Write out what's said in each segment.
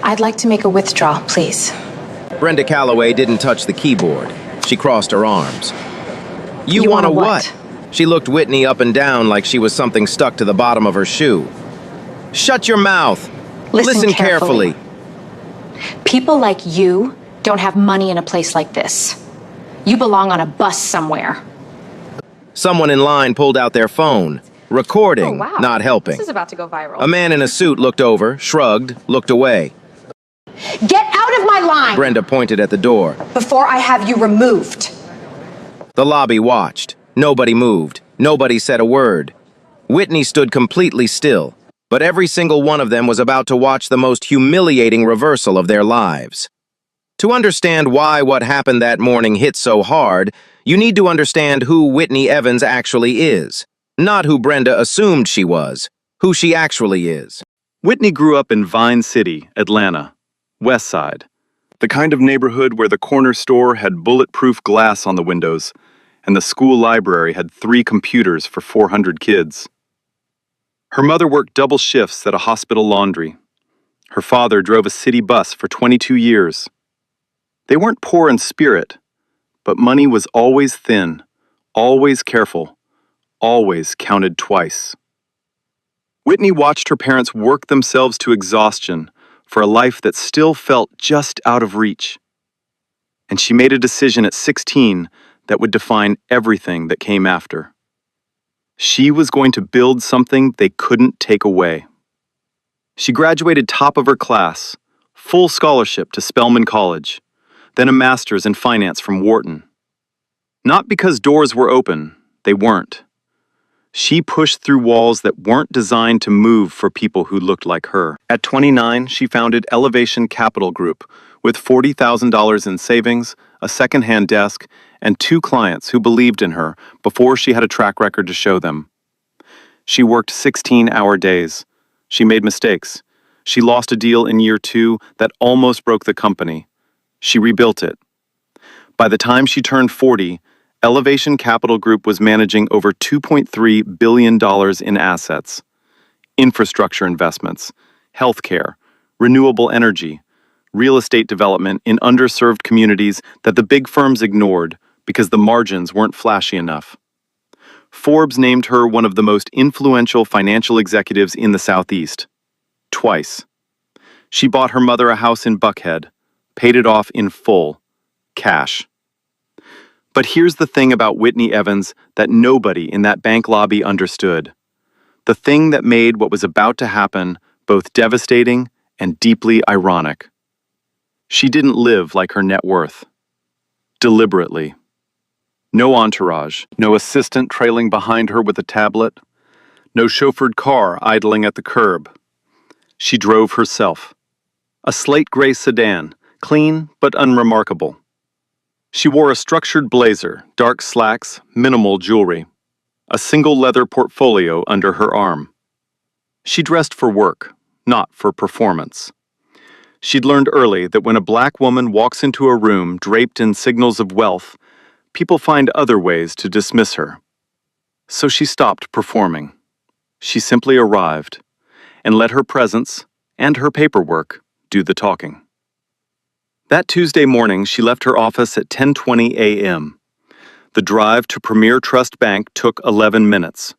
I'd like to make a withdrawal, please. Brenda Calloway didn't touch the keyboard. She crossed her arms. You want a what? She looked Whitney up and down like she was something stuck to the bottom of her shoe. Shut your mouth. Listen carefully. People like you don't have money in a place like this. You belong on a bus somewhere. Someone in line pulled out their phone, recording, Oh, wow. not helping. This is about to go viral. A man in a suit looked over, shrugged, looked away. Get out of my line! Brenda pointed at the door. Before I have you removed. The lobby watched. Nobody moved. Nobody said a word. Whitney stood completely still, but every single one of them was about to watch the most humiliating reversal of their lives. To understand why what happened that morning hit so hard, you need to understand who Whitney Evans actually is. Not who Brenda assumed she was, who she actually is. Whitney grew up in Vine City, Atlanta, West Side, the kind of neighborhood where the corner store had bulletproof glass on the windows and the school library had 3 computers for 400 kids. Her mother worked double shifts at a hospital laundry. Her father drove a city bus for 22 years. They weren't poor in spirit, but money was always thin, always careful, always counted twice. Whitney watched her parents work themselves to exhaustion for a life that still felt just out of reach. And she made a decision at 16 that would define everything that came after. She was going to build something they couldn't take away. She graduated top of her class, full scholarship to Spelman College, then a master's in finance from Wharton. Not because doors were open, they weren't. She pushed through walls that weren't designed to move for people who looked like her. At 29, she founded Elevation Capital Group with $40,000 in savings, a second-hand desk, and 2 clients who believed in her before she had a track record to show them. She worked 16-hour days. She made mistakes. She lost a deal in year 2 that almost broke the company. She rebuilt it. By the time she turned 40, Elevation Capital Group was managing over $2.3 billion in assets, infrastructure investments, healthcare, renewable energy, real estate development in underserved communities that the big firms ignored because the margins weren't flashy enough. Forbes named her one of the most influential financial executives in the Southeast. Twice. She bought her mother a house in Buckhead, paid it off in full, cash. But here's the thing about Whitney Evans that nobody in that bank lobby understood. The thing that made what was about to happen both devastating and deeply ironic. She didn't live like her net worth. Deliberately. No entourage, no assistant trailing behind her with a tablet, no chauffeured car idling at the curb. She drove herself. A slate gray sedan, clean but unremarkable. She wore a structured blazer, dark slacks, minimal jewelry, a single leather portfolio under her arm. She dressed for work, not for performance. She'd learned early that when a black woman walks into a room draped in signals of wealth, people find other ways to dismiss her. So she stopped performing. She simply arrived and let her presence and her paperwork do the talking. That Tuesday morning, she left her office at 10:20 a.m. The drive to Premier Trust Bank took 11 minutes.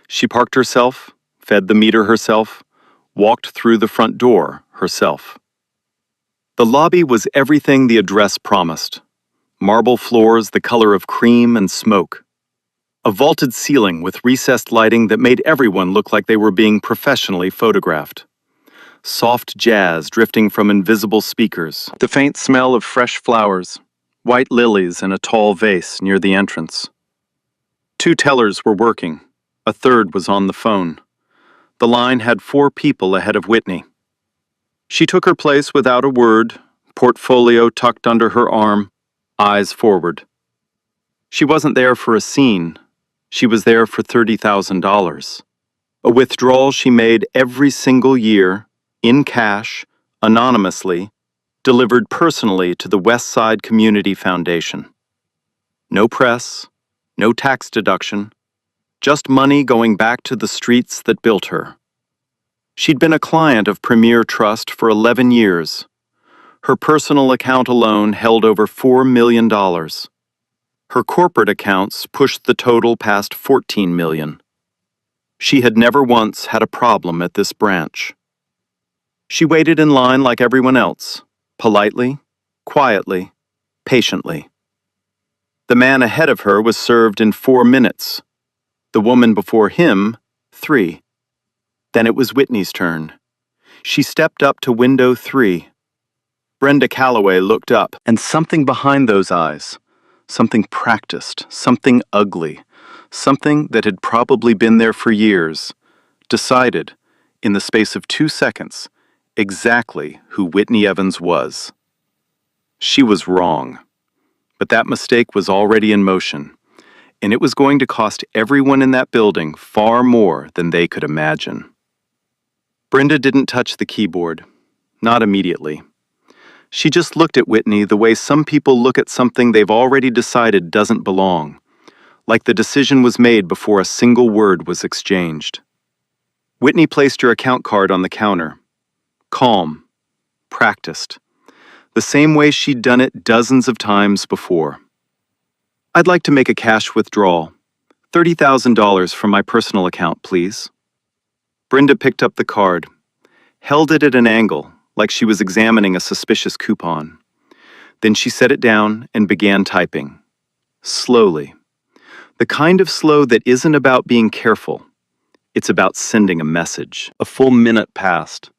She parked herself, fed the meter herself, walked through the front door herself. The lobby was everything the address promised. Marble floors the color of cream and smoke. A vaulted ceiling with recessed lighting that made everyone look like they were being professionally photographed. Soft jazz drifting from invisible speakers. The faint smell of fresh flowers, white lilies in a tall vase near the entrance. 2 tellers were working. A third was on the phone. The line had 4 people ahead of Whitney. She took her place without a word, portfolio tucked under her arm, eyes forward. She wasn't there for a scene. She was there for $30,000. A withdrawal she made every single year, in cash, anonymously, delivered personally to the West Side Community Foundation. No press, no tax deduction, just money going back to the streets that built her. She'd been a client of Premier Trust for 11 years. Her personal account alone held over $4 million. Her corporate accounts pushed the total past $14 million. She had never once had a problem at this branch. She waited in line like everyone else, politely, quietly, patiently. The man ahead of her was served in 4 minutes. The woman before him, 3. Then it was Whitney's turn. She stepped up to window 3. Brenda Calloway looked up, and something behind those eyes, something practiced, something ugly, something that had probably been there for years, decided, in the space of 2 seconds, exactly who Whitney Evans was. She was wrong, but that mistake was already in motion, and it was going to cost everyone in that building far more than they could imagine. Brenda didn't touch the keyboard, not immediately. She just looked at Whitney the way some people look at something they've already decided doesn't belong, like the decision was made before a single word was exchanged. Whitney placed her account card on the counter. Calm, practiced, the same way she'd done it dozens of times before. "I'd like to make a cash withdrawal. $30,000 from my personal account, please." Brenda picked up the card, held it at an angle, like she was examining a suspicious coupon. Then she set it down and began typing. Slowly. The kind of slow that isn't about being careful. It's about sending a message. A full minute passed.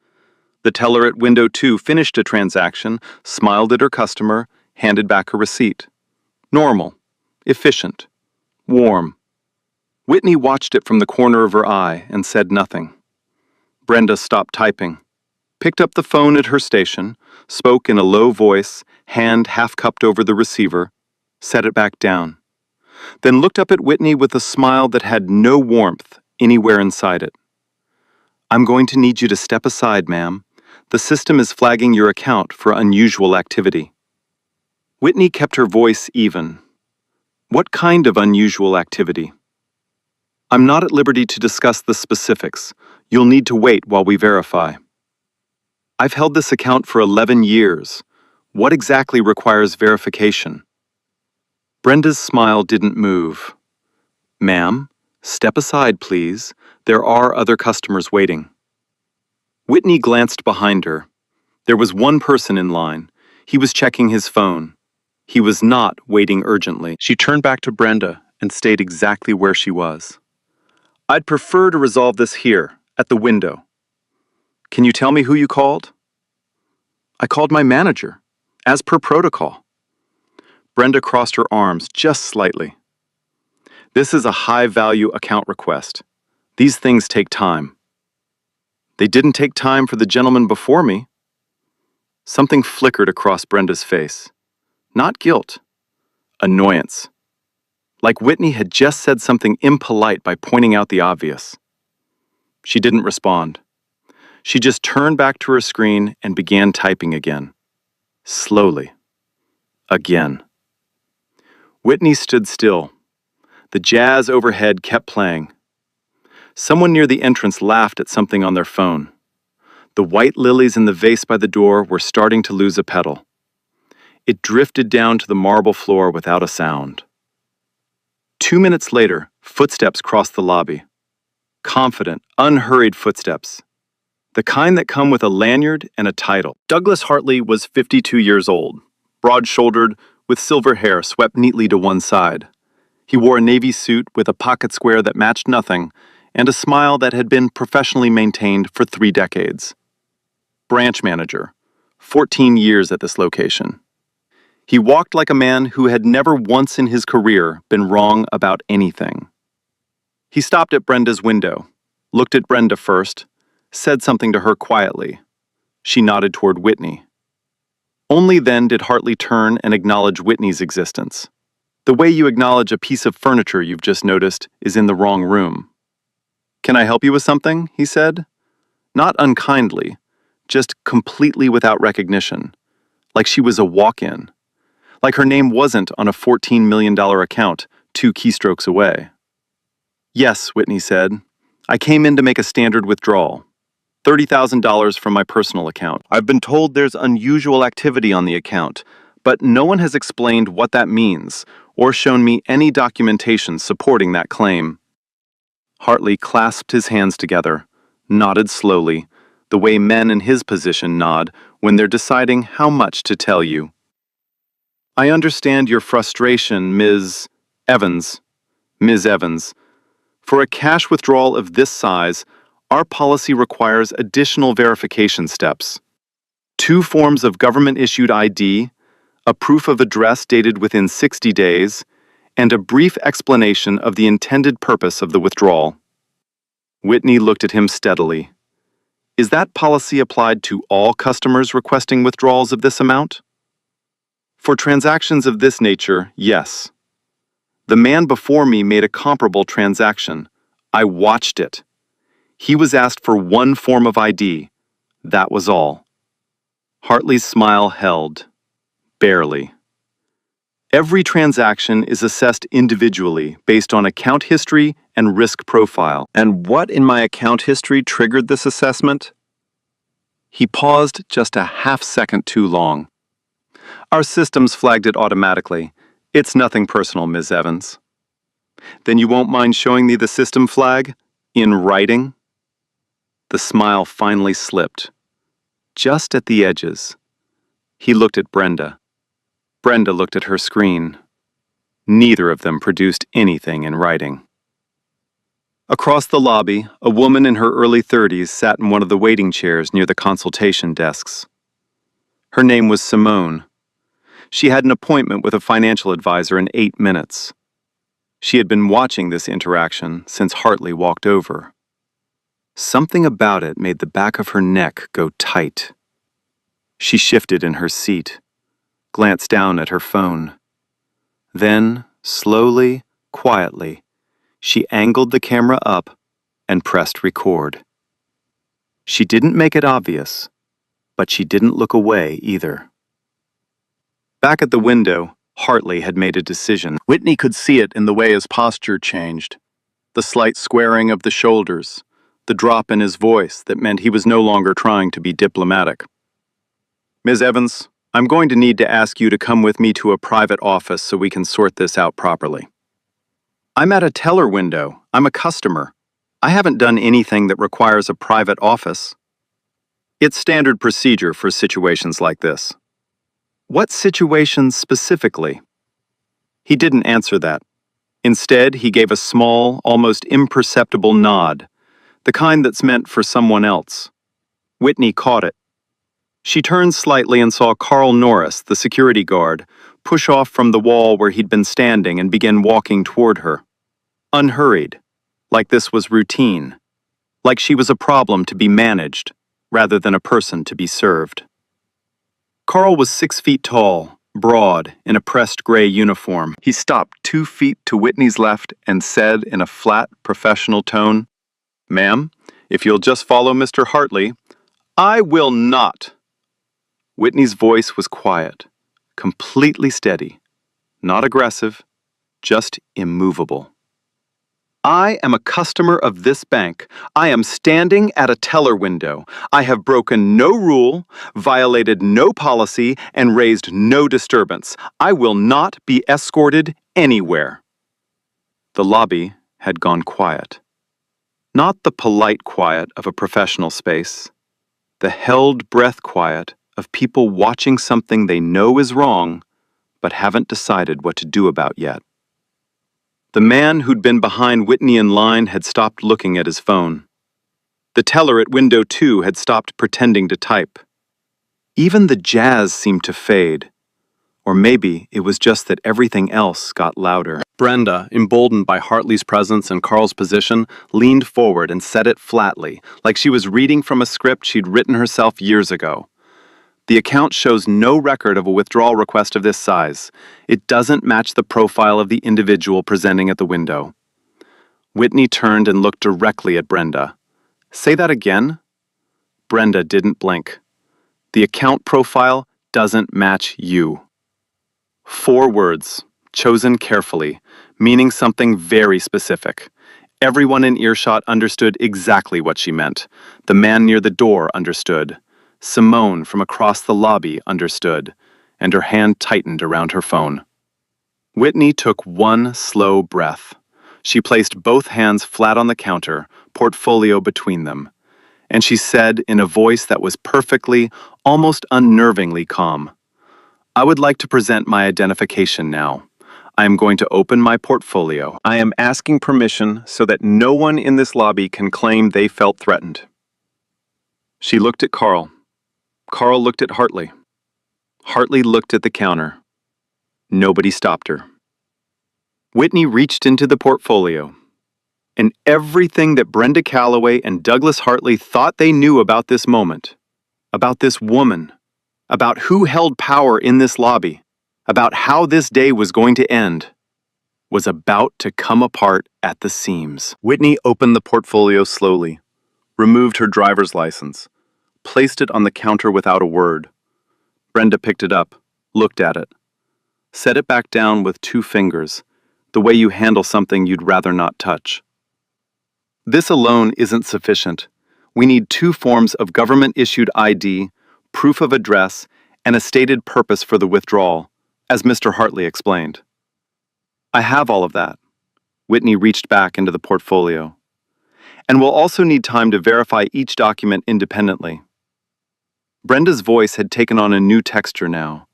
The teller at window 2 finished a transaction, smiled at her customer, handed back her receipt. Normal. Efficient. Warm. Whitney watched it from the corner of her eye and said nothing. Brenda stopped typing, picked up the phone at her station, spoke in a low voice, hand half cupped over the receiver, set it back down, then looked up at Whitney with a smile that had no warmth anywhere inside it. "I'm going to need you to step aside, ma'am. The system is flagging your account for unusual activity." Whitney kept her voice even. "What kind of unusual activity?" "I'm not at liberty to discuss the specifics. You'll need to wait while we verify." "I've held this account for 11 years. What exactly requires verification?" Brenda's smile didn't move. "Ma'am, step aside, please. There are other customers waiting." Whitney glanced behind her. There was one person in line. He was checking his phone. He was not waiting urgently. She turned back to Brenda and stayed exactly where she was. "I'd prefer to resolve this here, at the window. Can you tell me who you called?" "I called my manager, as per protocol." Brenda crossed her arms just slightly. "This is a high-value account request. These things take time." "They didn't take time for the gentleman before me." Something flickered across Brenda's face. Not guilt. Annoyance. Like Whitney had just said something impolite by pointing out the obvious. She didn't respond. She just turned back to her screen and began typing again. Slowly. Again. Whitney stood still. The jazz overhead kept playing. Someone near the entrance laughed at something on their phone. The white lilies in the vase by the door were starting to lose a petal. It drifted down to the marble floor without a sound. 2 minutes later, footsteps crossed the lobby. Confident, unhurried footsteps. The kind that come with a lanyard and a title. Douglas Hartley was 52 years old, broad-shouldered, with silver hair swept neatly to one side. He wore a navy suit with a pocket square that matched nothing, and a smile that had been professionally maintained for 3 decades. Branch manager, 14 years at this location. He walked like a man who had never once in his career been wrong about anything. He stopped at Brenda's window, looked at Brenda first, said something to her quietly. She nodded toward Whitney. Only then did Hartley turn and acknowledge Whitney's existence. The way you acknowledge a piece of furniture you've just noticed is in the wrong room. "Can I help you with something?" he said. Not unkindly, just completely without recognition, like she was a walk-in. Like her name wasn't on a $14 million account 2 keystrokes away. "Yes," Whitney said. "I came in to make a standard withdrawal." $30,000 from my personal account. I've been told there's unusual activity on the account, but no one has explained what that means or shown me any documentation supporting that claim. Hartley clasped his hands together, nodded slowly, the way men in his position nod when they're deciding how much to tell you. I understand your frustration, Ms. Evans. Ms. Evans. For a cash withdrawal of this size, our policy requires additional verification steps. 2 forms of government-issued ID, a proof of address dated within 60 days, and a brief explanation of the intended purpose of the withdrawal. Whitney looked at him steadily. Is that policy applied to all customers requesting withdrawals of this amount? For transactions of this nature, yes. The man before me made a comparable transaction. I watched it. He was asked for 1 form of ID. That was all. Hartley's smile held. Barely. Every transaction is assessed individually based on account history and risk profile. And what in my account history triggered this assessment? He paused just a half-second too long. Our systems flagged it automatically. It's nothing personal, Ms. Evans. Then you won't mind showing me the system flag? In writing? The smile finally slipped. Just at the edges. He looked at Brenda. Brenda looked at her screen. Neither of them produced anything in writing. Across the lobby, a woman in her early 30s sat in one of the waiting chairs near the consultation desks. Her name was Simone. She had an appointment with a financial advisor in 8 minutes. She had been watching this interaction since Hartley walked over. Something about it made the back of her neck go tight. She shifted in her seat, glanced down at her phone. Then, slowly, quietly, she angled the camera up and pressed record. She didn't make it obvious, but she didn't look away either. Back at the window, Hartley had made a decision. Whitney could see it in the way his posture changed. The slight squaring of the shoulders, the drop in his voice that meant he was no longer trying to be diplomatic. Ms. Evans, I'm going to need to ask you to come with me to a private office so we can sort this out properly. I'm at a teller window. I'm a customer. I haven't done anything that requires a private office. It's standard procedure for situations like this. What situations specifically? He didn't answer that. Instead, he gave a small, almost imperceptible nod, the kind that's meant for someone else. Whitney caught it. She turned slightly and saw Carl Norris, the security guard, push off from the wall where he'd been standing and begin walking toward her. Unhurried, like this was routine, like she was a problem to be managed, rather than a person to be served. Carl was 6 feet tall, broad, in a pressed gray uniform. He stopped 2 feet to Whitney's left and said in a flat, professional tone, "Ma'am, if you'll just follow Mr. Hartley." "I will not." Whitney's voice was quiet, completely steady, not aggressive, just immovable. "I am a customer of this bank. I am standing at a teller window. I have broken no rule, violated no policy, and raised no disturbance. I will not be escorted anywhere." The lobby had gone quiet. Not the polite quiet of a professional space, the held breath quiet of people watching something they know is wrong, but haven't decided what to do about yet. The man who'd been behind Whitney in line had stopped looking at his phone. The teller at window 2 had stopped pretending to type. Even the jazz seemed to fade. Or maybe it was just that everything else got louder. Brenda, emboldened by Hartley's presence and Carl's position, leaned forward and said it flatly, like she was reading from a script she'd written herself years ago. The account shows no record of a withdrawal request of this size. It doesn't match the profile of the individual presenting at the window. Whitney turned and looked directly at Brenda. "Say that again?" Brenda didn't blink. "The account profile doesn't match you." 4 words, chosen carefully, meaning something very specific. Everyone in earshot understood exactly what she meant. The man near the door understood. Simone from across the lobby understood, and her hand tightened around her phone. Whitney took one slow breath. She placed both hands flat on the counter, portfolio between them, and she said in a voice that was perfectly, almost unnervingly calm, "I would like to present my identification now. I am going to open my portfolio. I am asking permission so that no one in this lobby can claim they felt threatened." She looked at Carl. Carl looked at Hartley. Hartley looked at the counter. Nobody stopped her. Whitney reached into the portfolio, and everything that Brenda Calloway and Douglas Hartley thought they knew about this moment, about this woman, about who held power in this lobby, about how this day was going to end, was about to come apart at the seams. Whitney opened the portfolio slowly, removed her driver's license, placed it on the counter without a word. Brenda picked it up, looked at it, set it back down with 2 fingers, the way you handle something you'd rather not touch. This alone isn't sufficient. We need 2 forms of government-issued ID, proof of address, and a stated purpose for the withdrawal, as Mr. Hartley explained. I have all of that. Whitney reached back into the portfolio. And we'll also need time to verify each document independently. Brenda's voice had taken on a new texture now,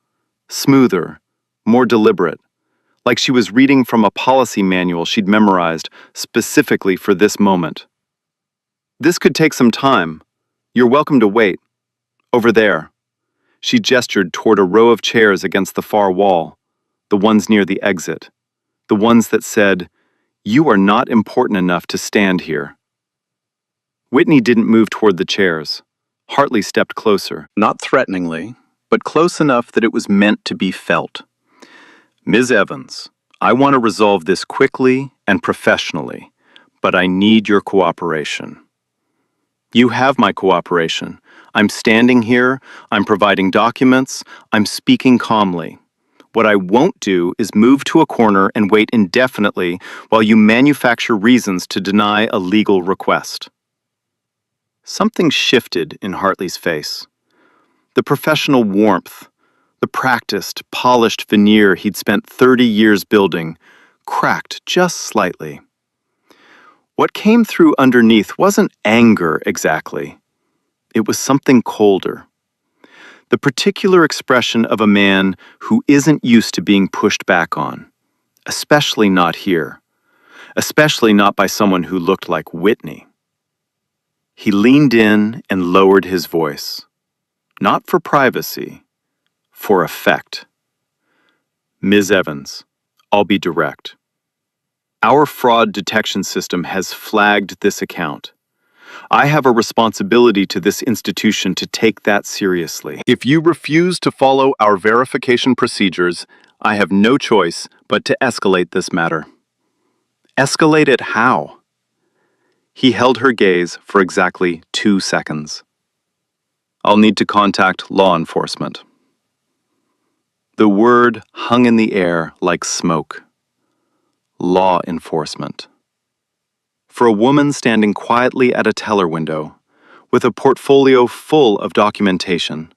smoother, more deliberate, like she was reading from a policy manual she'd memorized specifically for this moment. "This could take some time. You're welcome to wait. Over there." She gestured toward a row of chairs against the far wall, the ones near the exit, the ones that said, "You are not important enough to stand here." Whitney didn't move toward the chairs. Hartley stepped closer, not threateningly, but close enough that it was meant to be felt. "Ms. Evans, I want to resolve this quickly and professionally, but I need your cooperation." "You have my cooperation. I'm standing here, I'm providing documents, I'm speaking calmly. What I won't do is move to a corner and wait indefinitely while you manufacture reasons to deny a legal request." Something shifted in Hartley's face. The professional warmth, the practiced, polished veneer he'd spent 30 years building, cracked just slightly. What came through underneath wasn't anger exactly. It was something colder. The particular expression of a man who isn't used to being pushed back on, especially not here, especially not by someone who looked like Whitney. He leaned in and lowered his voice, not for privacy, for effect. "Ms. Evans, I'll be direct. Our fraud detection system has flagged this account. I have a responsibility to this institution to take that seriously. If you refuse to follow our verification procedures, I have no choice but to escalate this matter." "Escalate it how?" He held her gaze for exactly 2 seconds. "I'll need to contact law enforcement." The word hung in the air like smoke. Law enforcement. For a woman standing quietly at a teller window, with a portfolio full of documentation,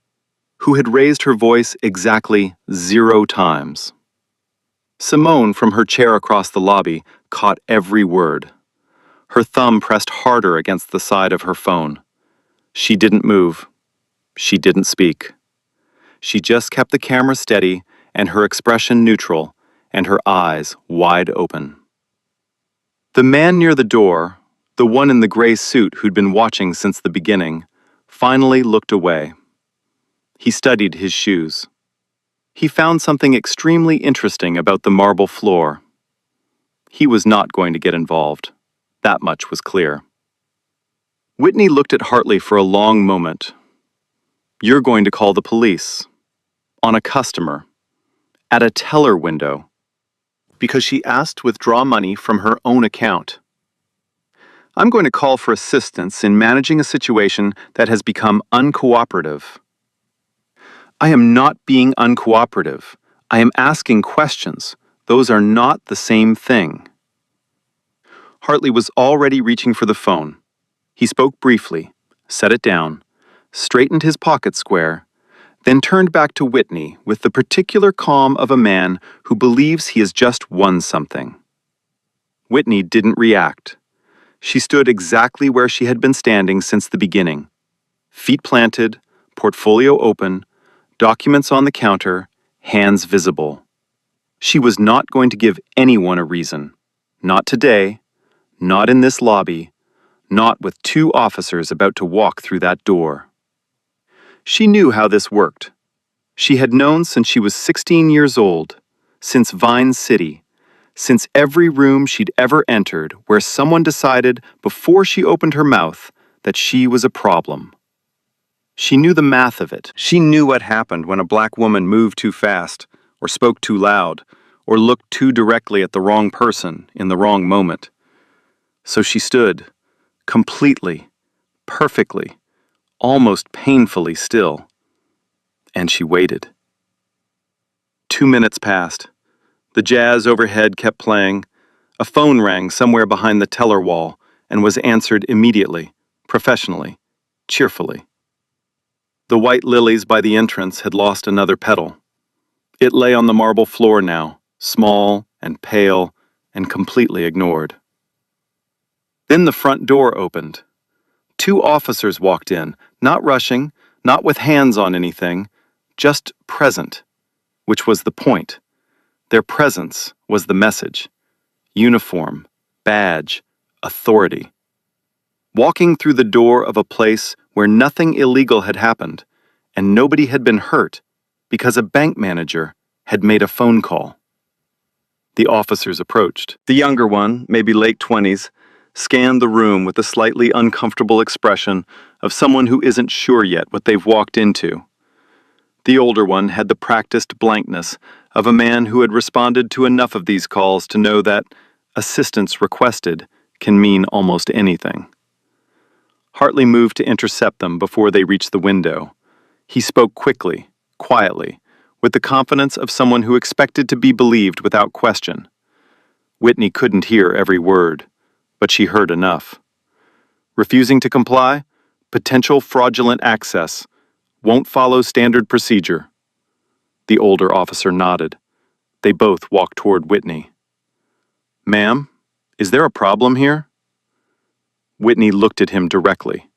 who had raised her voice exactly 0 times. Simone, from her chair across the lobby, caught every word. Her thumb pressed harder against the side of her phone. She didn't move. She didn't speak. She just kept the camera steady and her expression neutral and her eyes wide open. The man near the door, the one in the gray suit who'd been watching since the beginning, finally looked away. He studied his shoes. He found something extremely interesting about the marble floor. He was not going to get involved. That much was clear. Whitney looked at Hartley for a long moment. "You're going to call the police. On a customer. At a teller window. Because she asked to withdraw money from her own account. I'm going to call for assistance in managing a situation that has become uncooperative." "I am not being uncooperative. I am asking questions. Those are not the same thing." Hartley was already reaching for the phone. He spoke briefly, set it down, straightened his pocket square, then turned back to Whitney with the particular calm of a man who believes he has just won something. Whitney didn't react. She stood exactly where she had been standing since the beginning. Feet planted, portfolio open, documents on the counter, hands visible. She was not going to give anyone a reason. Not today, not in this lobby, not with two officers about to walk through that door. She knew how this worked. She had known since she was 16 years old, since Vine City, since every room she'd ever entered where someone decided before she opened her mouth that she was a problem. She knew the math of it. She knew what happened when a black woman moved too fast, or spoke too loud, or looked too directly at the wrong person in the wrong moment. So she stood, completely, perfectly, almost painfully still. And she waited. 2 minutes passed. The jazz overhead kept playing. A phone rang somewhere behind the teller wall and was answered immediately, professionally, cheerfully. The white lilies by the entrance had lost another petal. It lay on the marble floor now, small and pale and completely ignored. Then the front door opened. 2 officers walked in, not rushing, not with hands on anything, just present, which was the point. Their presence was the message. Uniform, badge, authority. Walking through the door of a place where nothing illegal had happened, and nobody had been hurt because a bank manager had made a phone call. The officers approached. The younger one, maybe late 20s, scanned the room with a slightly uncomfortable expression of someone who isn't sure yet what they've walked into. The older one had the practiced blankness of a man who had responded to enough of these calls to know that assistance requested can mean almost anything. Hartley moved to intercept them before they reached the window. He spoke quickly, quietly, with the confidence of someone who expected to be believed without question. Whitney couldn't hear every word, but she heard enough. Refusing to comply? Potential fraudulent access. Won't follow standard procedure. The older officer nodded. They both walked toward Whitney. "Ma'am, is there a problem here?" Whitney looked at him directly,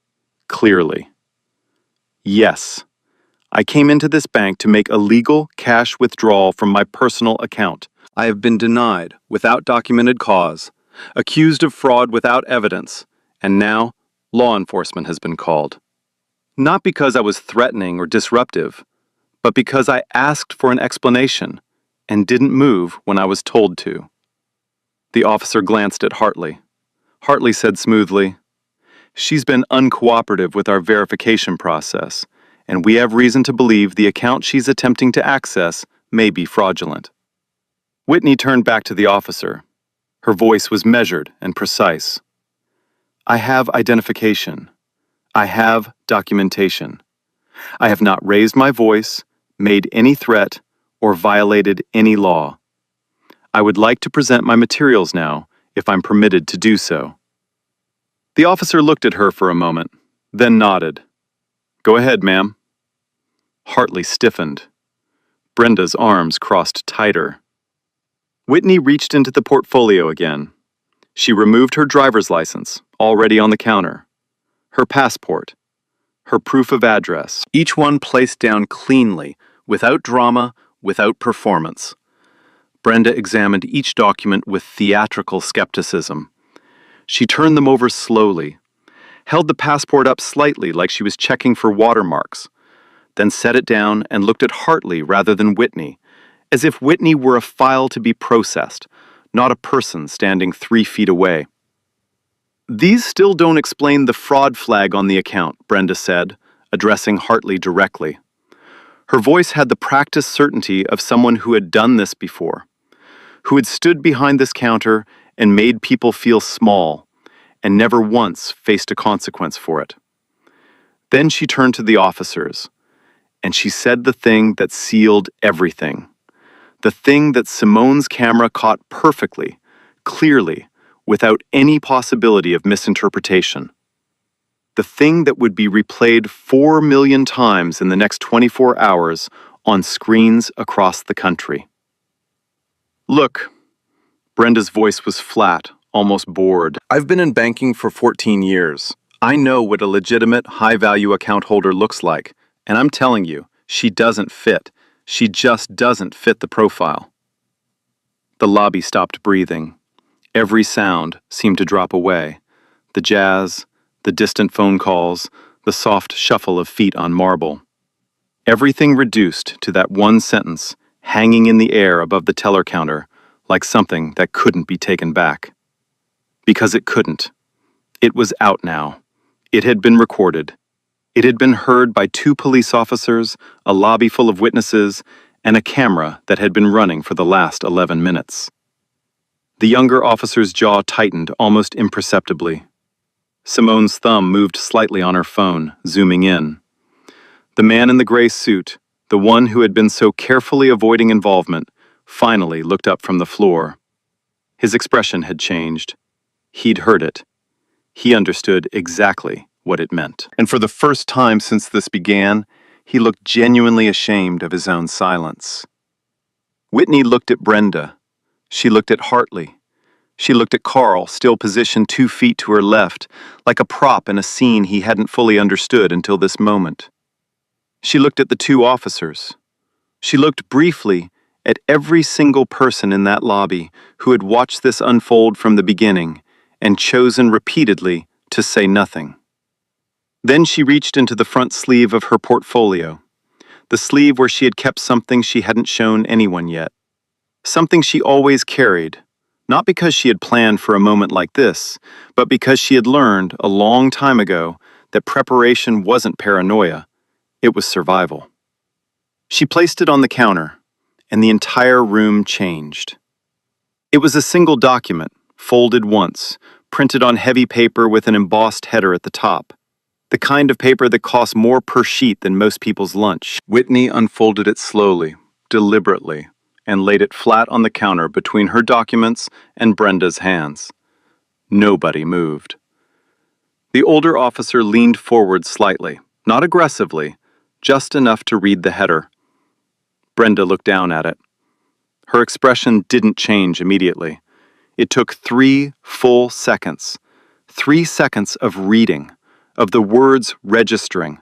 clearly. "Yes. I came into this bank to make a legal cash withdrawal from my personal account. I have been denied without documented cause, accused of fraud without evidence, and now law enforcement has been called. Not because I was threatening or disruptive, but because I asked for an explanation and didn't move when I was told to." The officer glanced at Hartley. Hartley said smoothly, "She's been uncooperative with our verification process, and we have reason to believe the account she's attempting to access may be fraudulent." Whitney turned back to the officer. Her voice was measured and precise. "I have identification. I have documentation. I have not raised my voice, made any threat, or violated any law. I would like to present my materials now, if I'm permitted to do so." The officer looked at her for a moment, then nodded. "Go ahead, ma'am." Hartley stiffened. Brenda's arms crossed tighter. Whitney reached into the portfolio again. She removed her driver's license, already on the counter, her passport, her proof of address, each one placed down cleanly, without drama, without performance. Brenda examined each document with theatrical skepticism. She turned them over slowly, held the passport up slightly like she was checking for watermarks, then set it down and looked at Hartley rather than Whitney, as if Whitney were a file to be processed, not a person standing 3 feet away. "These still don't explain the fraud flag on the account," Brenda said, addressing Hartley directly. Her voice had the practiced certainty of someone who had done this before, who had stood behind this counter and made people feel small, and never once faced a consequence for it. Then she turned to the officers, and she said the thing that sealed everything. The thing that Simone's camera caught perfectly, clearly, without any possibility of misinterpretation. The thing that would be replayed 4 million times in the next 24 hours on screens across the country. Look, Brenda's voice was flat, almost bored. I've been in banking for 14 years. I know what a legitimate, high-value account holder looks like, and I'm telling you, she doesn't fit. She just doesn't fit the profile. The lobby stopped breathing. Every sound seemed to drop away. The jazz, the distant phone calls, the soft shuffle of feet on marble. Everything reduced to that one sentence, hanging in the air above the teller counter, like something that couldn't be taken back. Because it couldn't. It was out now. It had been recorded. It had been heard by 2 police officers, a lobby full of witnesses, and a camera that had been running for the last 11 minutes. The younger officer's jaw tightened almost imperceptibly. Simone's thumb moved slightly on her phone, zooming in. The man in the gray suit, the one who had been so carefully avoiding involvement, finally looked up from the floor. His expression had changed. He'd heard it. He understood exactly what it meant. And for the first time since this began, he looked genuinely ashamed of his own silence. Whitney looked at Brenda. She looked at Hartley. She looked at Carl, still positioned 2 feet to her left, like a prop in a scene he hadn't fully understood until this moment. She looked at the 2 officers. She looked briefly at every single person in that lobby who had watched this unfold from the beginning and chosen repeatedly to say nothing. Then she reached into the front sleeve of her portfolio, the sleeve where she had kept something she hadn't shown anyone yet, something she always carried, not because she had planned for a moment like this, but because she had learned a long time ago that preparation wasn't paranoia, it was survival. She placed it on the counter, and the entire room changed. It was a single document, folded once, printed on heavy paper with an embossed header at the top, the kind of paper that costs more per sheet than most people's lunch. Whitney unfolded it slowly, deliberately, and laid it flat on the counter between her documents and Brenda's hands. Nobody moved. The older officer leaned forward slightly, not aggressively, just enough to read the header. Brenda looked down at it. Her expression didn't change immediately. It took 3 full seconds. 3 seconds of reading, of the words registering,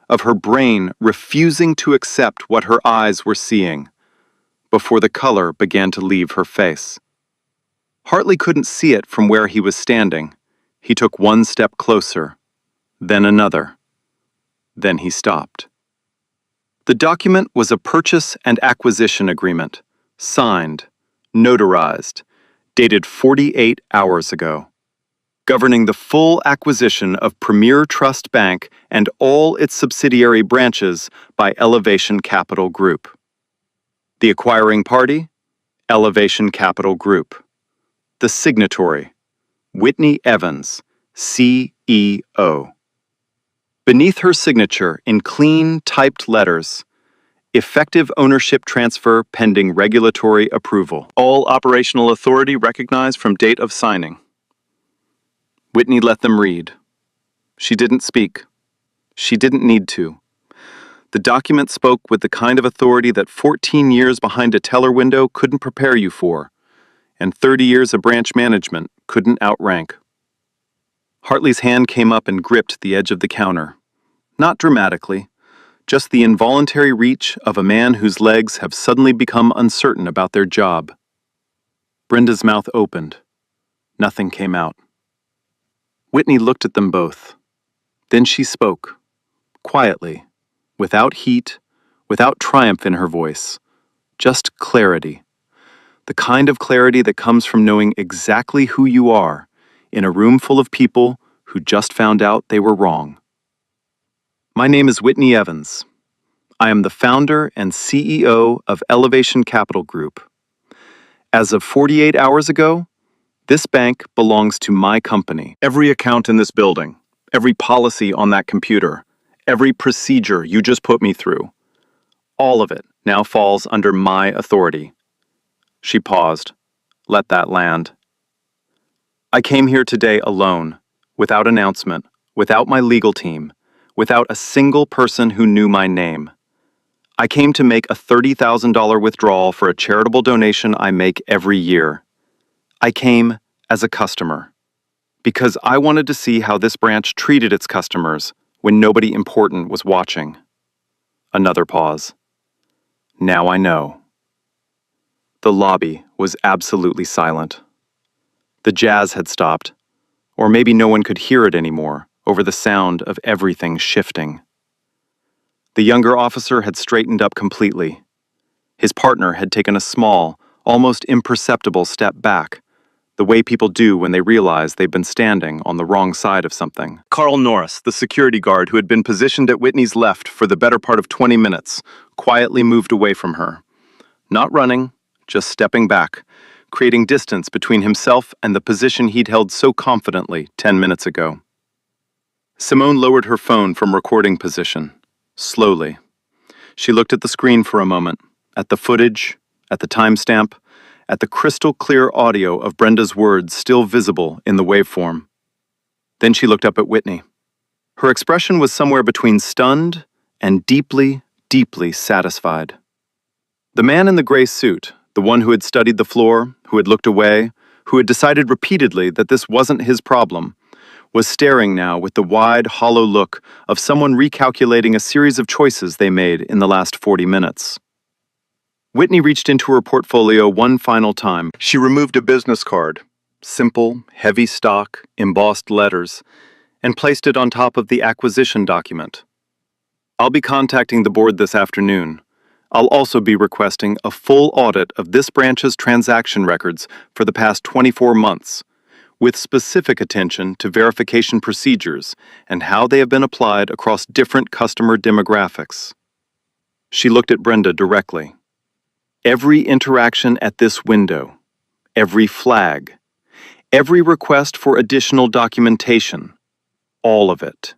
of her brain refusing to accept what her eyes were seeing, before the color began to leave her face. Hartley couldn't see it from where he was standing. He took 1 step closer, then another. Then he stopped. The document was a purchase and acquisition agreement, signed, notarized, dated 48 hours ago, governing the full acquisition of Premier Trust Bank and all its subsidiary branches by Elevation Capital Group. The acquiring party? Elevation Capital Group. The signatory? Whitney Evans, CEO. Beneath her signature, in clean, typed letters, effective ownership transfer pending regulatory approval. All operational authority recognized from date of signing. Whitney let them read. She didn't speak. She didn't need to. The document spoke with the kind of authority that 14 years behind a teller window couldn't prepare you for, and 30 years of branch management couldn't outrank. Hartley's hand came up and gripped the edge of the counter. Not dramatically, just the involuntary reach of a man whose legs have suddenly become uncertain about their job. Brenda's mouth opened. Nothing came out. Whitney looked at them both. Then she spoke, quietly, without heat, without triumph in her voice, just clarity. The kind of clarity that comes from knowing exactly who you are in a room full of people who just found out they were wrong. My name is Whitney Evans. I am the founder and CEO of Elevation Capital Group. As of 48 hours ago, this bank belongs to my company. Every account in this building, every policy on that computer, every procedure you just put me through, all of it now falls under my authority. She paused. Let that land. I came here today alone, without announcement, without my legal team, without a single person who knew my name. I came to make a $30,000 withdrawal for a charitable donation I make every year. I came as a customer, because I wanted to see how this branch treated its customers when nobody important was watching. Another pause. Now I know. The lobby was absolutely silent. The jazz had stopped, or maybe no one could hear it anymore over the sound of everything shifting. The younger officer had straightened up completely. His partner had taken a small, almost imperceptible step back, the way people do when they realize they've been standing on the wrong side of something. Carl Norris, the security guard who had been positioned at Whitney's left for the better part of 20 minutes, quietly moved away from her. Not running, just stepping back, creating distance between himself and the position he'd held so confidently 10 minutes ago. Simone lowered her phone from recording position, slowly. She looked at the screen for a moment, at the footage, at the timestamp, at the crystal clear audio of Brenda's words still visible in the waveform. Then she looked up at Whitney. Her expression was somewhere between stunned and deeply, deeply satisfied. The man in the gray suit, the one who had studied the floor, who had looked away, who had decided repeatedly that this wasn't his problem, was staring now with the wide, hollow look of someone recalculating a series of choices they made in the last 40 minutes. Whitney reached into her portfolio one final time. She removed a business card, simple, heavy stock, embossed letters, and placed it on top of the acquisition document. I'll be contacting the board this afternoon. I'll also be requesting a full audit of this branch's transaction records for the past 24 months, with specific attention to verification procedures and how they have been applied across different customer demographics. She looked at Brenda directly. Every interaction at this window, every flag, every request for additional documentation, all of it.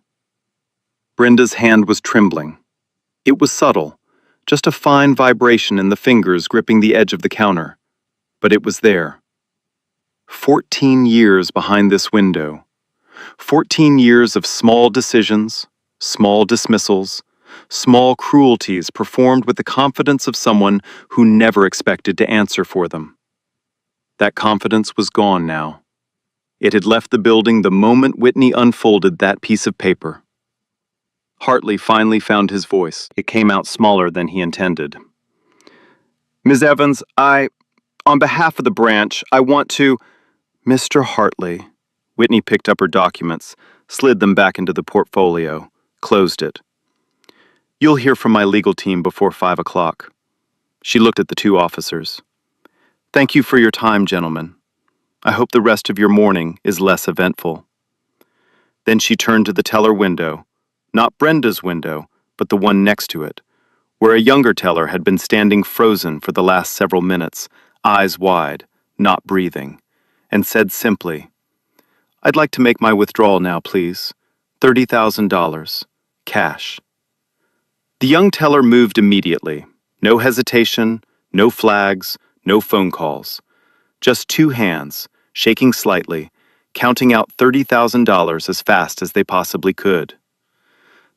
Brenda's hand was trembling. It was subtle, just a fine vibration in the fingers gripping the edge of the counter, but it was there. 14 years behind this window. 14 years of small decisions, small dismissals, small cruelties performed with the confidence of someone who never expected to answer for them. That confidence was gone now. It had left the building the moment Whitney unfolded that piece of paper. Hartley finally found his voice. It came out smaller than he intended. Ms. Evans, on behalf of the branch, I want to... Mr. Hartley. Whitney picked up her documents, slid them back into the portfolio, closed it. You'll hear from my legal team before 5 o'clock. She looked at the two officers. Thank you for your time, gentlemen. I hope the rest of your morning is less eventful. Then she turned to the teller window, not Brenda's window, but the one next to it, where a younger teller had been standing frozen for the last several minutes, eyes wide, not breathing, and said simply, I'd like to make my withdrawal now, please. $30,000. Cash. The young teller moved immediately. No hesitation, no flags, no phone calls. Just two hands, shaking slightly, counting out $30,000 as fast as they possibly could.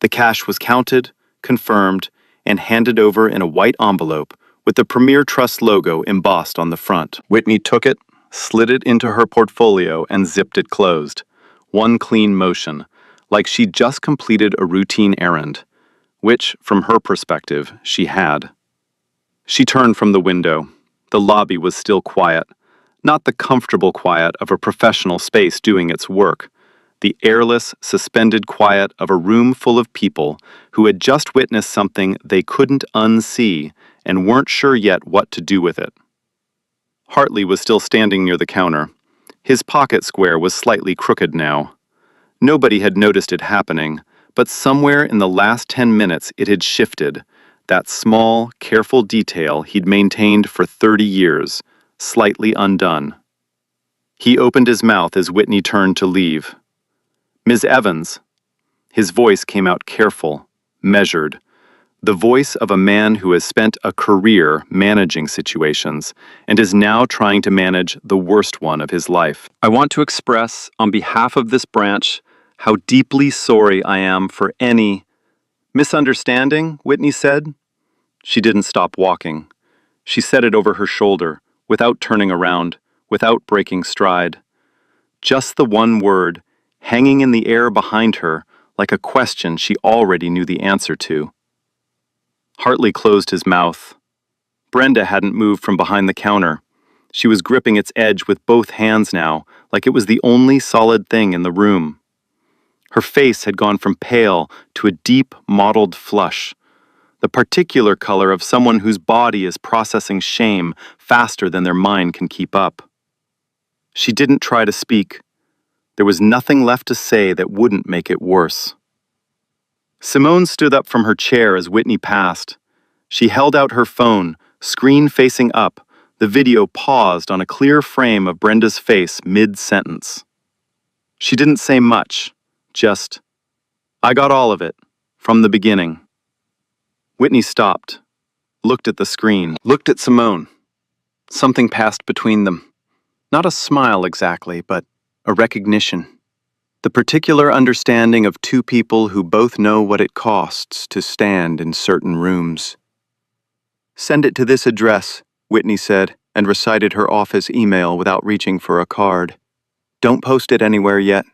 The cash was counted, confirmed, and handed over in a white envelope with the Premier Trust logo embossed on the front. Whitney took it, slid it into her portfolio, and zipped it closed. One clean motion, like she'd just completed a routine errand, which, from her perspective, she had. She turned from the window. The lobby was still quiet, not the comfortable quiet of a professional space doing its work, the airless, suspended quiet of a room full of people who had just witnessed something they couldn't unsee and weren't sure yet what to do with it. Hartley was still standing near the counter. His pocket square was slightly crooked now. Nobody had noticed it happening, but somewhere in the last 10 minutes it had shifted, that small, careful detail he'd maintained for 30 years, slightly undone. He opened his mouth as Whitney turned to leave. Ms. Evans. His voice came out careful, measured, the voice of a man who has spent a career managing situations and is now trying to manage the worst one of his life. I want to express, on behalf of this branch, how deeply sorry I am for any misunderstanding, Whitney said. She didn't stop walking. She said it over her shoulder, without turning around, without breaking stride. Just the one word, hanging in the air behind her, like a question she already knew the answer to. Hartley closed his mouth. Brenda hadn't moved from behind the counter. She was gripping its edge with both hands now, like it was the only solid thing in the room. Her face had gone from pale to a deep, mottled flush, the particular color of someone whose body is processing shame faster than their mind can keep up. She didn't try to speak. There was nothing left to say that wouldn't make it worse. Simone stood up from her chair as Whitney passed. She held out her phone, screen facing up, the video paused on a clear frame of Brenda's face mid-sentence. She didn't say much, just, "I got all of it, from the beginning." Whitney stopped, looked at the screen, looked at Simone. Something passed between them. Not a smile exactly, but a recognition. The particular understanding of two people who both know what it costs to stand in certain rooms. "Send it to this address," Whitney said, and recited her office email without reaching for a card. "Don't post it anywhere yet."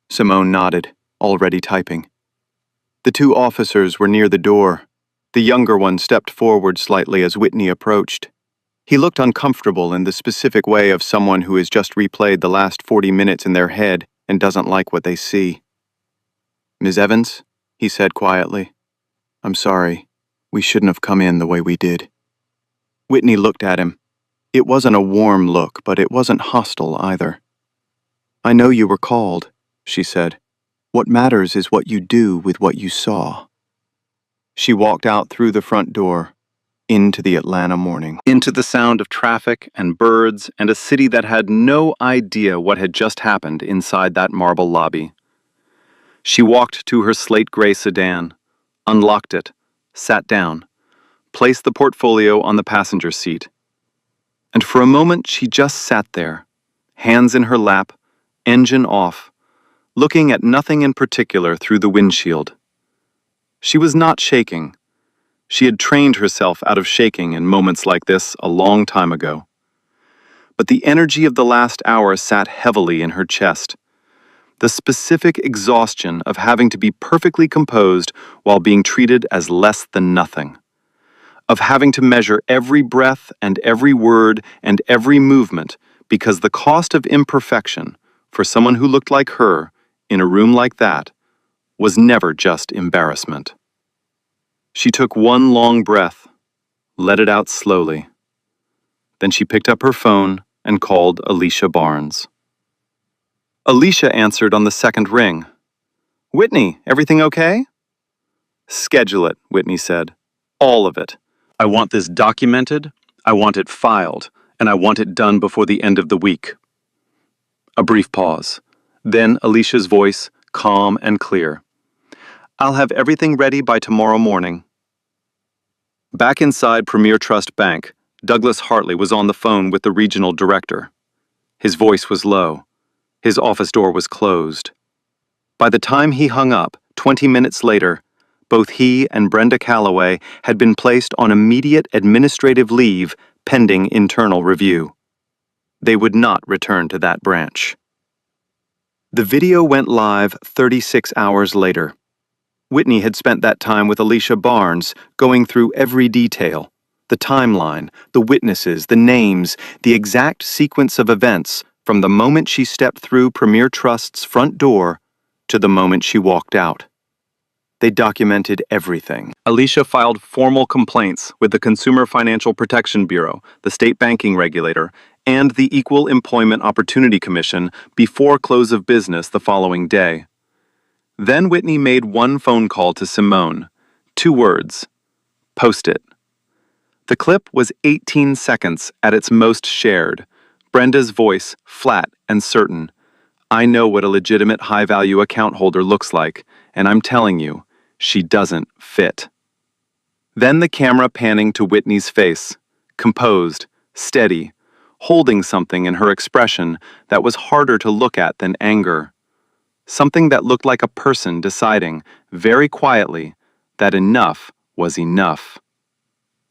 Simone nodded, already typing. The two officers were near the door. The younger one stepped forward slightly as Whitney approached. He looked uncomfortable in the specific way of someone who has just replayed the last 40 minutes in their head and doesn't like what they see. "Ms. Evans," he said quietly, "I'm sorry. We shouldn't have come in the way we did." Whitney looked at him. It wasn't a warm look, but it wasn't hostile either. "I know you were called," she said. "What matters is what you do with what you saw." She walked out through the front door, into the Atlanta morning. Into the sound of traffic and birds and a city that had no idea what had just happened inside that marble lobby. She walked to her slate gray sedan, unlocked it, sat down, placed the portfolio on the passenger seat. And for a moment she just sat there, hands in her lap, engine off, looking at nothing in particular through the windshield. She was not shaking. She had trained herself out of shaking in moments like this a long time ago. But the energy of the last hour sat heavily in her chest. The specific exhaustion of having to be perfectly composed while being treated as less than nothing. Of having to measure every breath and every word and every movement because the cost of imperfection, for someone who looked like her, in a room like that, was never just embarrassment. She took one long breath, let it out slowly. Then she picked up her phone and called Alicia Barnes. Alicia answered on the second ring. "Whitney, everything okay?" "Schedule it," Whitney said. "All of it. I want this documented, I want it filed, and I want it done before the end of the week." A brief pause. Then Alicia's voice, calm and clear. "I'll have everything ready by tomorrow morning." Back inside Premier Trust Bank, Douglas Hartley was on the phone with the regional director. His voice was low. His office door was closed. By the time he hung up, 20 minutes later, both he and Brenda Calloway had been placed on immediate administrative leave pending internal review. They would not return to that branch. The video went live 36 hours later. Whitney had spent that time with Alicia Barnes, going through every detail, the timeline, the witnesses, the names, the exact sequence of events from the moment she stepped through Premier Trust's front door to the moment she walked out. They documented everything. Alicia filed formal complaints with the Consumer Financial Protection Bureau, the state banking regulator, and the Equal Employment Opportunity Commission before close of business the following day. Then Whitney made one phone call to Simone. 2 words. Post it. The clip was 18 seconds at its most shared. Brenda's voice, flat and certain. "I know what a legitimate high-value account holder looks like, and I'm telling you, she doesn't fit." Then the camera panning to Whitney's face, composed, steady, holding something in her expression that was harder to look at than anger. Something that looked like a person deciding, very quietly, that enough was enough.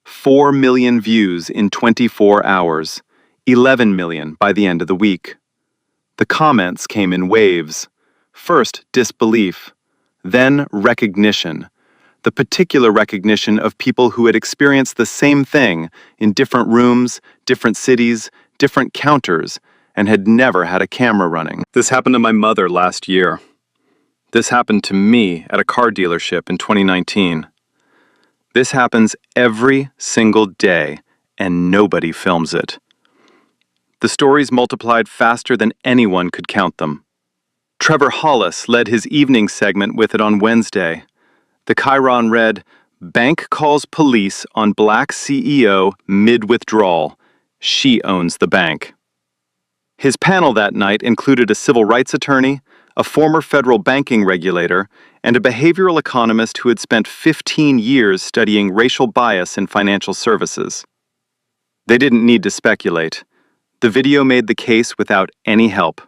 4 million views in 24 hours, 11 million by the end of the week. The comments came in waves. First, disbelief, then recognition. The particular recognition of people who had experienced the same thing in different rooms, different cities, different counters, and had never had a camera running. This happened to my mother last year. This happened to me at a car dealership in 2019. This happens every single day, and nobody films it. The stories multiplied faster than anyone could count them. Trevor Hollis led his evening segment with it on Wednesday. The Chiron read, "Bank calls police on black CEO mid-withdrawal. She owns the bank." His panel that night included a civil rights attorney, a former federal banking regulator, and a behavioral economist who had spent 15 years studying racial bias in financial services. They didn't need to speculate. The video made the case without any help.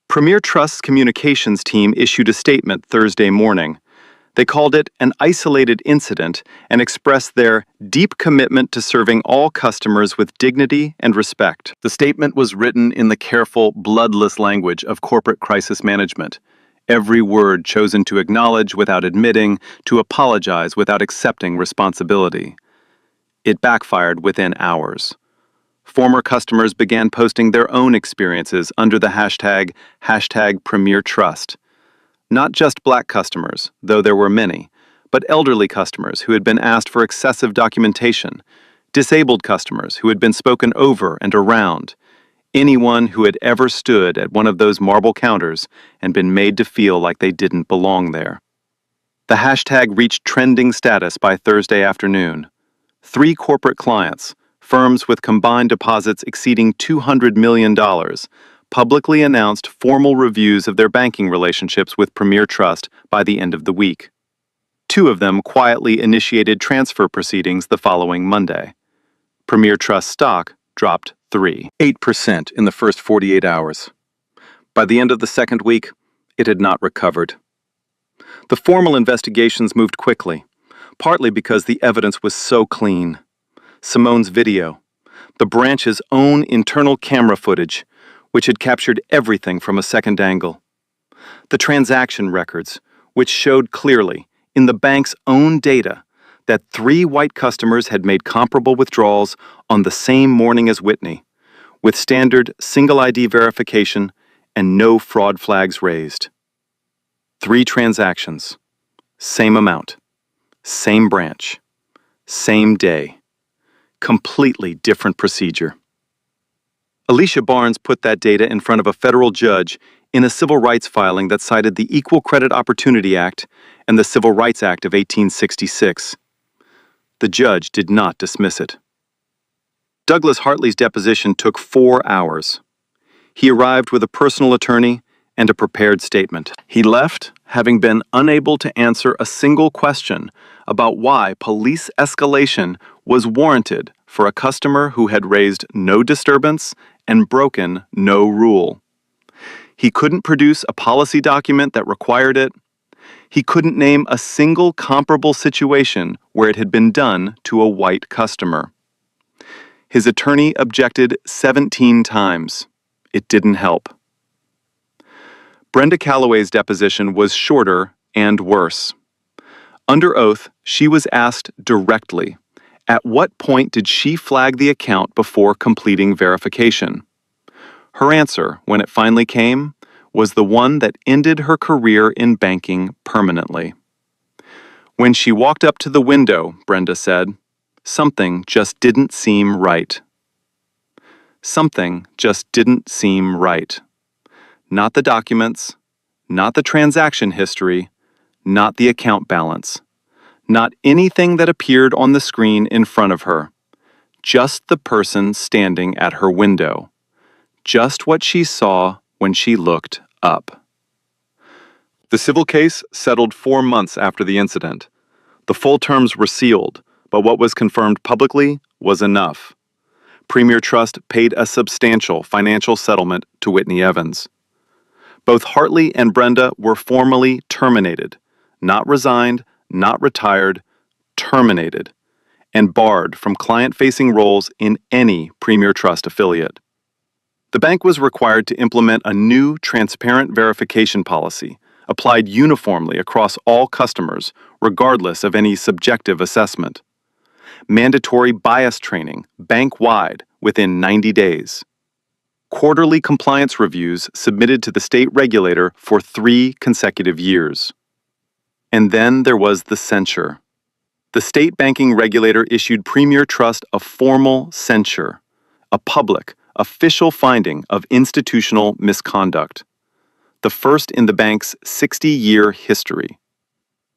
Premier Trust's communications team issued a statement Thursday morning. They called it an isolated incident and expressed their deep commitment to serving all customers with dignity and respect. The statement was written in the careful, bloodless language of corporate crisis management. Every word chosen to acknowledge without admitting, to apologize without accepting responsibility. It backfired within hours. Former customers began posting their own experiences under the hashtag #PremierTrust. Not just black customers, though there were many, but elderly customers who had been asked for excessive documentation, disabled customers who had been spoken over and around, anyone who had ever stood at one of those marble counters and been made to feel like they didn't belong there. The hashtag reached trending status by Thursday afternoon. 3 corporate clients, firms with combined deposits exceeding $200 million, publicly announced formal reviews of their banking relationships with Premier Trust by the end of the week. 2 of them quietly initiated transfer proceedings the following Monday. Premier Trust stock dropped 8% in the first 48 hours. By the end of the second week, it had not recovered. The formal investigations moved quickly, partly because the evidence was so clean. Simone's video, the branch's own internal camera footage, which had captured everything from a second angle. The transaction records, which showed clearly, in the bank's own data, that 3 white customers had made comparable withdrawals on the same morning as Whitney, with standard single ID verification and no fraud flags raised. 3 transactions, same amount, same branch, same day, completely different procedure. Alicia Barnes put that data in front of a federal judge in a civil rights filing that cited the Equal Credit Opportunity Act and the Civil Rights Act of 1866. The judge did not dismiss it. Douglas Hartley's deposition took 4 hours. He arrived with a personal attorney and a prepared statement. He left, having been unable to answer a single question about why police escalation was warranted for a customer who had raised no disturbance and broken no rule. He couldn't produce a policy document that required it. He couldn't name a single comparable situation where it had been done to a white customer. His attorney objected 17 times. It didn't help. Brenda Calloway's deposition was shorter and worse. Under oath, she was asked directly, at what point did she flag the account before completing verification? Her answer, when it finally came, was the one that ended her career in banking permanently. When she walked up to the window, Brenda said, something just didn't seem right. Something just didn't seem right. Not the documents, not the transaction history, not the account balance, not anything that appeared on the screen in front of her. Just the person standing at her window. Just what she saw when she looked up. The civil case settled 4 months after the incident. The full terms were sealed, but what was confirmed publicly was enough. Premier Trust paid a substantial financial settlement to Whitney Evans. Both Hartley and Brenda were formally terminated, not resigned, not retired, terminated, and barred from client-facing roles in any Premier Trust affiliate. The bank was required to implement a new transparent verification policy, applied uniformly across all customers, regardless of any subjective assessment. Mandatory bias training, bank-wide, within 90 days. Quarterly compliance reviews submitted to the state regulator for 3 consecutive years. And then there was the censure. The state banking regulator issued Premier Trust a formal censure, a public, official finding of institutional misconduct, the first in the bank's 60-year history.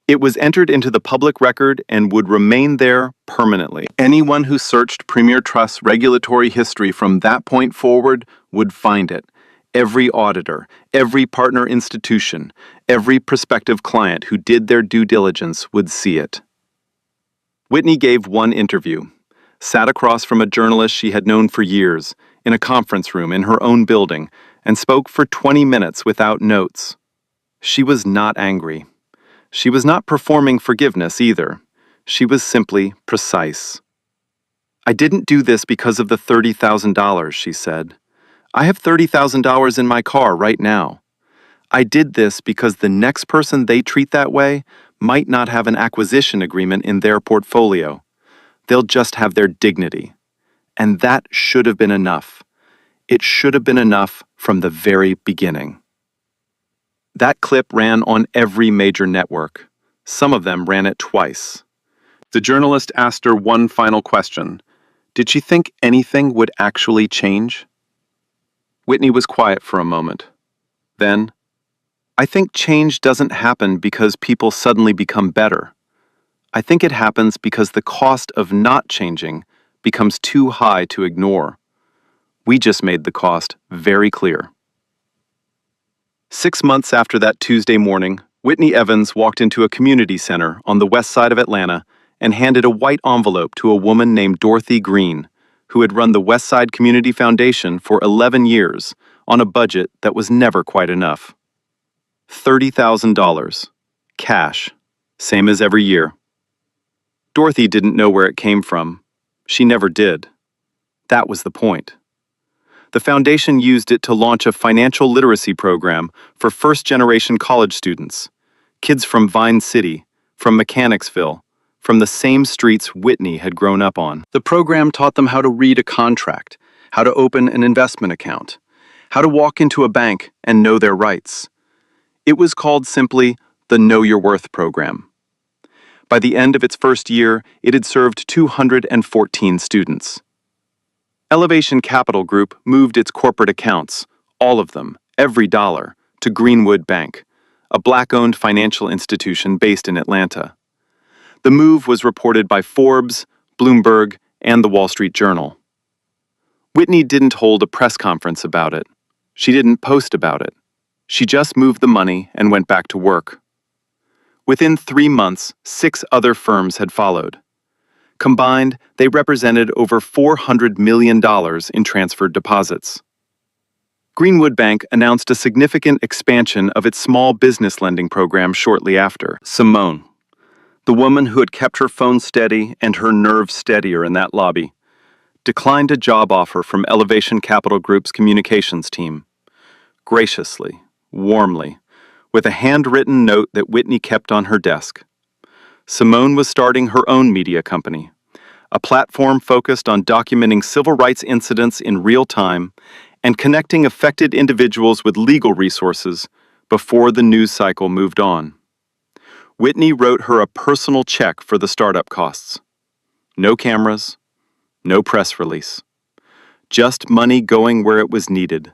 It was entered into the public record and would remain there permanently. Anyone who searched Premier Trust's regulatory history from that point forward would find it. Every auditor, every partner institution, every prospective client who did their due diligence would see it. Whitney gave one interview, sat across from a journalist she had known for years, in a conference room in her own building, and spoke for 20 minutes without notes. She was not angry. She was not performing forgiveness either. She was simply precise. "I didn't do this because of the $30,000, she said. "I have $30,000 in my car right now. I did this because the next person they treat that way might not have an acquisition agreement in their portfolio. They'll just have their dignity. And that should have been enough. It should have been enough from the very beginning." That clip ran on every major network. Some of them ran it twice. The journalist asked her one final question. Did she think anything would actually change? Whitney was quiet for a moment. Then, "I think change doesn't happen because people suddenly become better. I think it happens because the cost of not changing becomes too high to ignore. We just made the cost very clear." 6 months after that Tuesday morning, Whitney Evans walked into a community center on the west side of Atlanta and handed a white envelope to a woman named Dorothy Green, who had run the Westside Community Foundation for 11 years on a budget that was never quite enough. $30,000. Cash. Same as every year. Dorothy didn't know where it came from. She never did. That was the point. The foundation used it to launch a financial literacy program for first-generation college students, kids from Vine City, from Mechanicsville, from the same streets Whitney had grown up on. The program taught them how to read a contract, how to open an investment account, how to walk into a bank and know their rights. It was called simply the Know Your Worth program. By the end of its first year, it had served 214 students. Elevation Capital Group moved its corporate accounts, all of them, every dollar, to Greenwood Bank, a Black-owned financial institution based in Atlanta. The move was reported by Forbes, Bloomberg, and the Wall Street Journal. Whitney didn't hold a press conference about it. She didn't post about it. She just moved the money and went back to work. Within 3 months, 6 other firms had followed. Combined, they represented over $400 million in transferred deposits. Greenwood Bank announced a significant expansion of its small business lending program shortly after. Simone, the woman who had kept her phone steady and her nerves steadier in that lobby, declined a job offer from Elevation Capital Group's communications team. Graciously, warmly, with a handwritten note that Whitney kept on her desk. Simone was starting her own media company, a platform focused on documenting civil rights incidents in real time and connecting affected individuals with legal resources before the news cycle moved on. Whitney wrote her a personal check for the startup costs. No cameras, no press release. Just money going where it was needed,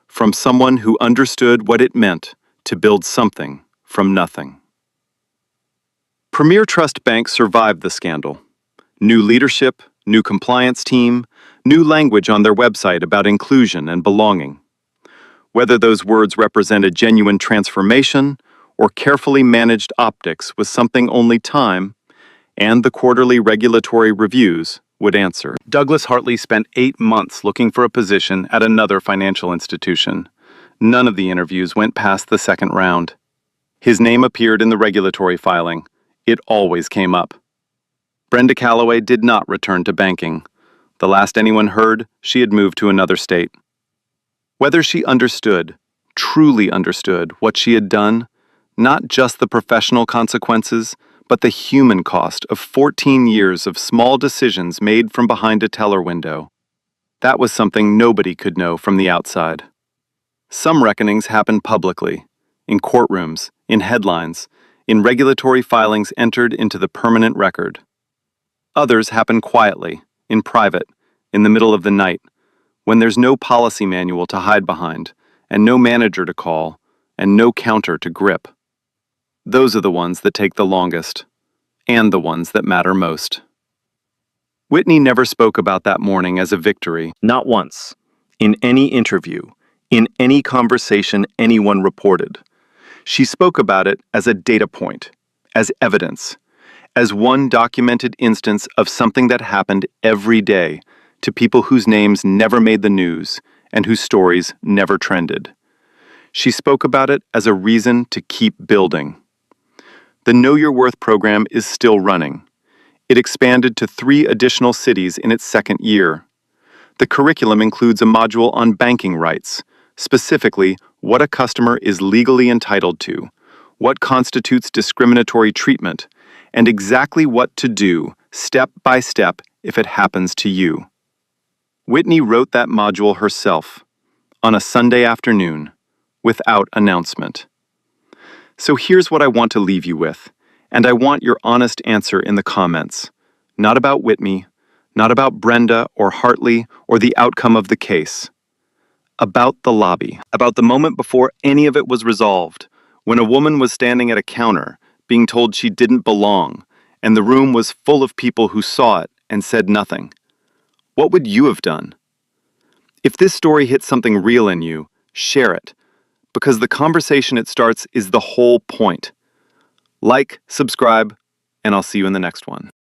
from someone who understood what it meant to build something from nothing. Premier Trust Bank survived the scandal. New leadership, new compliance team, new language on their website about inclusion and belonging. Whether those words represented genuine transformation or carefully managed optics was something only time, and the quarterly regulatory reviews would answer. Douglas Hartley spent 8 months looking for a position at another financial institution. None of the interviews went past the second round. His name appeared in the regulatory filing. It always came up. Brenda Calloway did not return to banking. The last anyone heard, she had moved to another state. Whether she understood, truly understood, what she had done, not just the professional consequences, but the human cost of 14 years of small decisions made from behind a teller window, that was something nobody could know from the outside. Some reckonings happened publicly, in courtrooms, in headlines, in regulatory filings entered into the permanent record. Others happen quietly, in private, in the middle of the night, when there's no policy manual to hide behind, and no manager to call, and no counter to grip. Those are the ones that take the longest, and the ones that matter most. Whitney never spoke about that morning as a victory. Not once. In any interview, in any conversation anyone reported. She spoke about it as a data point, as evidence, as one documented instance of something that happened every day to people whose names never made the news and whose stories never trended. She spoke about it as a reason to keep building. The Know Your Worth program is still running. It expanded to 3 additional cities in its second year. The curriculum includes a module on banking rights, specifically what a customer is legally entitled to, what constitutes discriminatory treatment, and exactly what to do, step by step, if it happens to you. Whitney wrote that module herself, on a Sunday afternoon, without announcement. So here's what I want to leave you with, and I want your honest answer in the comments. Not about Whitney, not about Brenda or Hartley or the outcome of the case. About the lobby, about the moment before any of it was resolved, when a woman was standing at a counter, being told she didn't belong, and the room was full of people who saw it and said nothing. What would you have done? If this story hit something real in you, share it, because the conversation it starts is the whole point. Like, subscribe, and I'll see you in the next one.